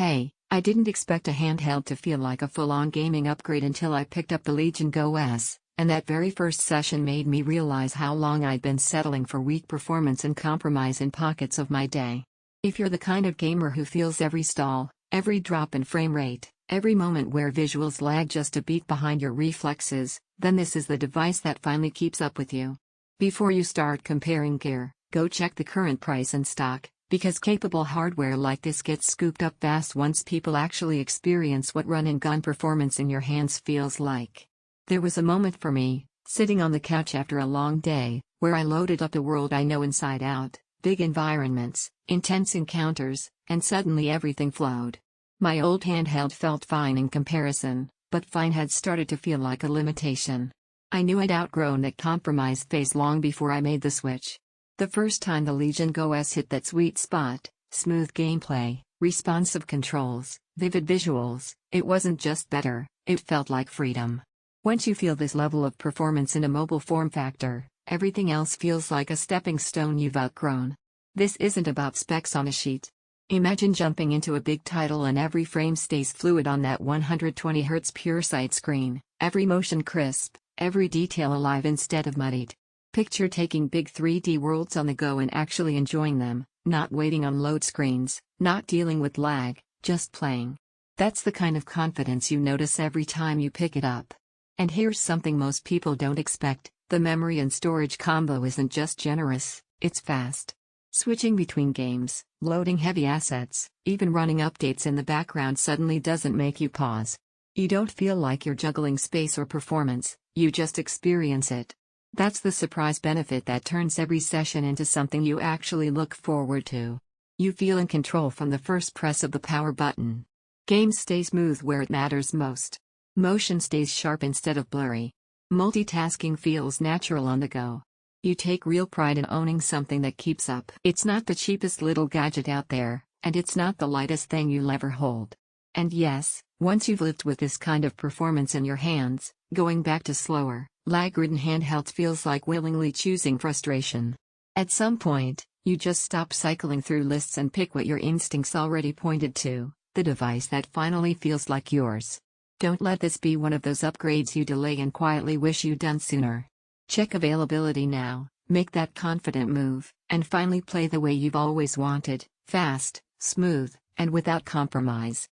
Hey, I didn't expect a handheld to feel like a full-on gaming upgrade until I picked up the Legion Go S, and that very first session made me realize how long I'd been settling for weak performance and compromise in pockets of my day. If you're the kind of gamer who feels every stall, every drop in frame rate, every moment where visuals lag just a beat behind your reflexes, then this is the device that finally keeps up with you. Before you start comparing gear, go check the current price and stock, because capable hardware like this gets scooped up fast once people actually experience what run-and-gun performance in your hands feels like. There was a moment for me, sitting on the couch after a long day, where I loaded up the world I know inside out, big environments, intense encounters, and suddenly everything flowed. My old handheld felt fine in comparison, but fine had started to feel like a limitation. I knew I'd outgrown that compromise phase long before I made the switch. The first time the Legion Go S hit that sweet spot, smooth gameplay, responsive controls, vivid visuals, it wasn't just better, it felt like freedom. Once you feel this level of performance in a mobile form factor, everything else feels like a stepping stone you've outgrown. This isn't about specs on a sheet. Imagine jumping into a big title and every frame stays fluid on that 120Hz PureSight screen, every motion crisp, every detail alive instead of muddied. Picture taking big 3D worlds on the go and actually enjoying them, not waiting on load screens, not dealing with lag, just playing. That's the kind of confidence you notice every time you pick it up. And here's something most people don't expect, the memory and storage combo isn't just generous, it's fast. Switching between games, loading heavy assets, even running updates in the background suddenly doesn't make you pause. You don't feel like you're juggling space or performance, you just experience it. That's the surprise benefit that turns every session into something you actually look forward to. You feel in control from the first press of the power button. Games stay smooth where it matters most. Motion stays sharp instead of blurry. Multitasking feels natural on the go. You take real pride in owning something that keeps up. It's not the cheapest little gadget out there, and it's not the lightest thing you'll ever hold. And yes, once you've lived with this kind of performance in your hands, going back to slower, lag-ridden handhelds feels like willingly choosing frustration. At some point, you just stop cycling through lists and pick what your instincts already pointed to, the device that finally feels like yours. Don't let this be one of those upgrades you delay and quietly wish you'd done sooner. Check availability now, make that confident move, and finally play the way you've always wanted, fast, smooth, and without compromise.